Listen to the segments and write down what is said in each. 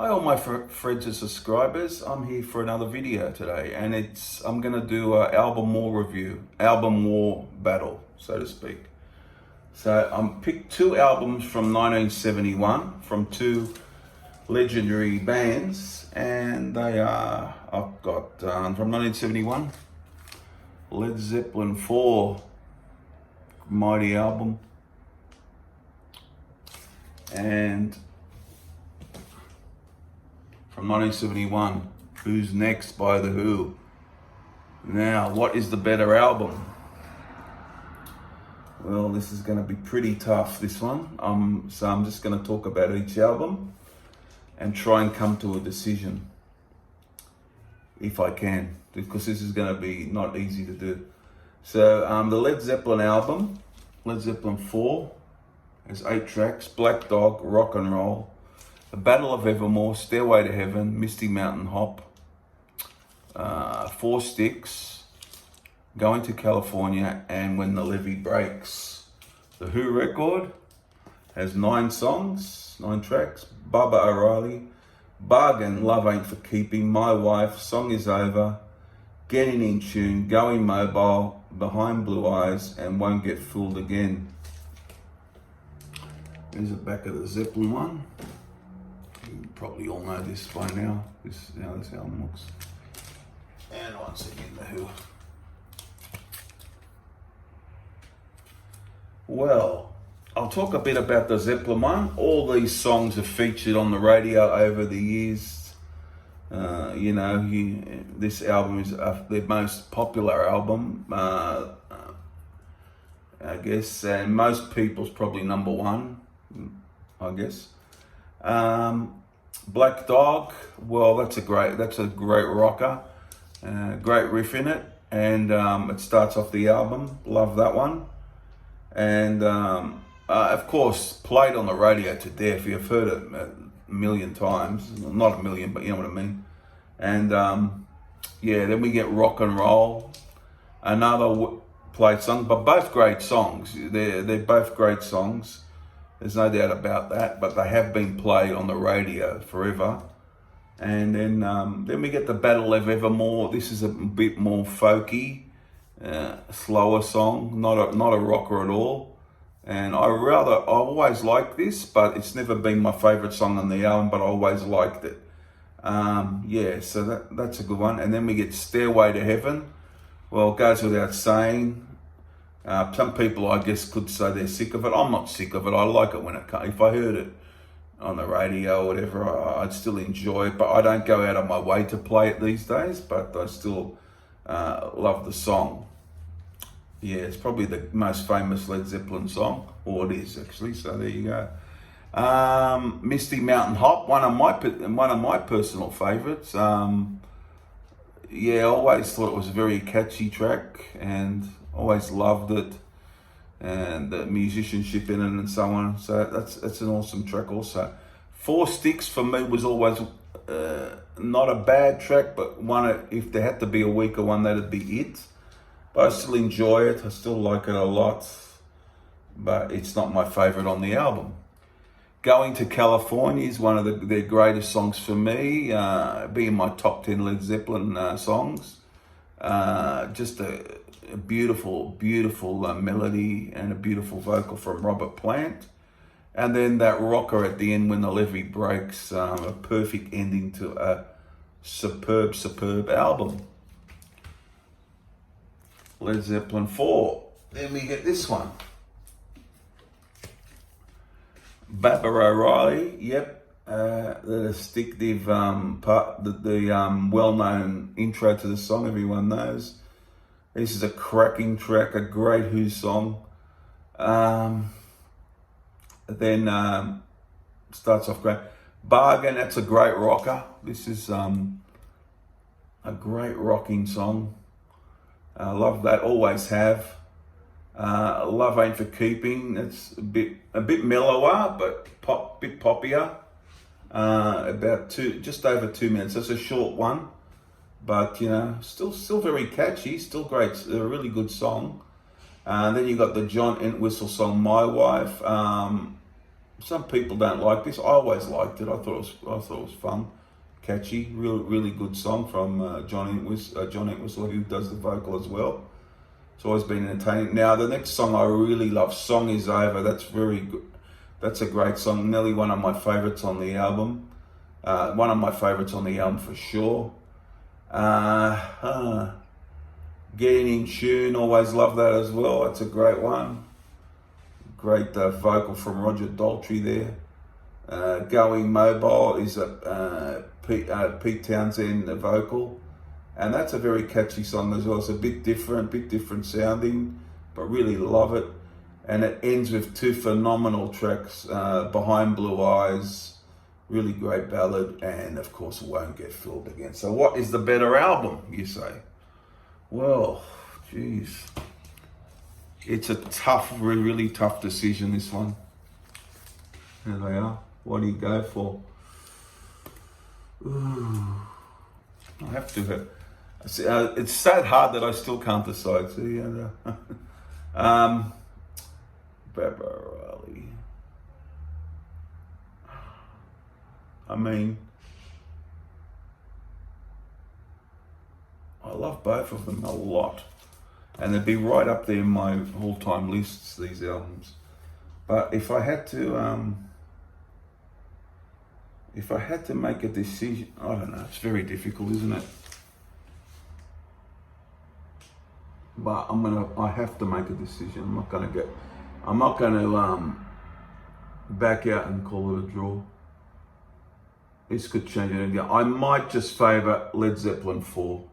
Hi all my friends and subscribers, I'm here for another video today and I'm going to do an album war review, album war battle, so to speak. So I picked two albums from 1971 from two legendary bands, and they are, I've got from 1971, Led Zeppelin 4, mighty album, and from 1971, Who's Next by The Who. Now, what is the better album? Well, this is going to be pretty tough, this one. So I'm just going to talk about each album and try and come to a decision, if I can, because this is going to be not easy to do. So the Led Zeppelin album, Led Zeppelin 4, has 8 tracks: Black Dog, Rock and Roll, The Battle of Evermore, Stairway to Heaven, Misty Mountain Hop, 4 Sticks, Going to California, and When the Levee Breaks. The Who record has 9 songs, 9 tracks: Baba O'Reilly, Bargain, Love Ain't for Keeping, My Wife, Song Is Over, Getting in Tune, Going Mobile, Behind Blue Eyes, and Won't Get Fooled Again. Here's the back of the Zeppelin one. You probably all know this by now. This is how this album looks. And once again, The Who. Well, I'll talk a bit about the Zeppelin one. All these songs have featured on the radio over the years. This album is their most popular album, I guess, and most people's probably number one, I guess. Black Dog, well, that's a great rocker, great riff in it, and it starts off the album. Love that one, and of course played on the radio to death. You've heard it a million times, not a million, but you know what I mean. And then we get Rock and Roll, another played song, but both great songs. They're both great songs. There's no doubt about that, but they have been played on the radio forever. And then we get The Battle of Evermore. This is a bit more folky, slower song, not a rocker at all. And I always liked this, but it's never been my favourite song on the album, but I always liked it. So that's a good one. And then we get Stairway to Heaven. Well, it goes without saying. Some people, I guess, could say they're sick of it. I'm not sick of it. I like it when it comes. If I heard it on the radio or whatever, I'd still enjoy it. But I don't go out of my way to play it these days. But I still love the song. Yeah, it's probably the most famous Led Zeppelin song, or it is actually. So there you go. Misty Mountain Hop, one of my personal favourites. I always thought it was a very catchy track, and always loved it, and the musicianship in it and so on. So that's an awesome track also. 4 Sticks for me was always not a bad track, but one, if there had to be a weaker one, that'd be it. But I still enjoy it. I still like it a lot, but it's not my favorite on the album. Going to California is one of their greatest songs for me, being my top 10 Led Zeppelin songs. Just a beautiful melody and a beautiful vocal from Robert Plant. And then that rocker at the end, When the Levee Breaks, a perfect ending to a superb album. Led Zeppelin 4. Then we get this one. Baba O'Reilly, yep. The distinctive part, the well-known intro to the song, everyone knows. This is a cracking track, a great Who song. Then starts off great. Bargain, that's a great rocker. This is a great rocking song. I love that, always have. Love Ain't for Keeping, it's a bit mellower, but bit poppier. About just over 2 minutes. That's a short one, but still very catchy, still great. A really good song. Then you got the John Entwistle song, My Wife. some people don't like this. I always liked it. I thought it was fun, catchy, really good song from John Entwistle, who does the vocal as well. It's always been entertaining. Now the next song I really love, "Song Is Over." That's very good. That's a great song. Nearly one of my favorites on the album. One of my favorites on the album for sure. Getting in Tune, always love that as well. That's a great one. Great vocal from Roger Daltrey there. Going Mobile is a Pete Townsend vocal, and that's a very catchy song as well. It's a bit different sounding, but really love it. And it ends with two phenomenal tracks, Behind Blue Eyes, really great ballad, and of course Won't Get Fooled Again. So what is the better album, you say? Well, geez. It's a tough, really tough decision, this one. There they are. What do you go for? Ooh. I have to. It's so hard that I still can't decide. See, Beverly. I mean, I love both of them a lot, and they'd be right up there in my all-time lists, these albums. But if I had to make a decision, I don't know. It's very difficult, isn't it? But I have to make a decision. I'm not gonna back out and call it a draw. This could change it again. I might just favour Led Zeppelin 4,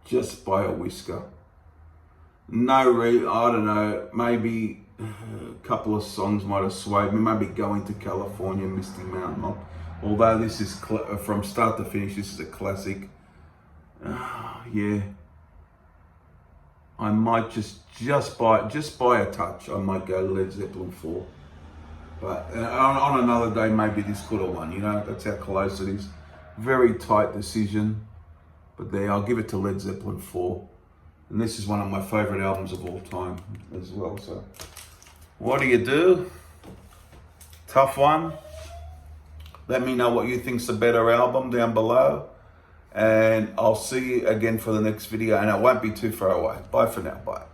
just by a whisker. I don't know, maybe a couple of songs might have swayed me. Maybe Going to California, Misty Mountain. Although this is, from start to finish, this is a classic. Yeah. I might just by a touch, I might go Led Zeppelin 4. But on another day, maybe this could have won. You know, that's how close it is. Very tight decision. But there, I'll give it to Led Zeppelin 4. And this is one of my favourite albums of all time as well. So, what do? Tough one. Let me know what you think's a better album down below. And I'll see you again for the next video. And it won't be too far away. Bye for now. Bye.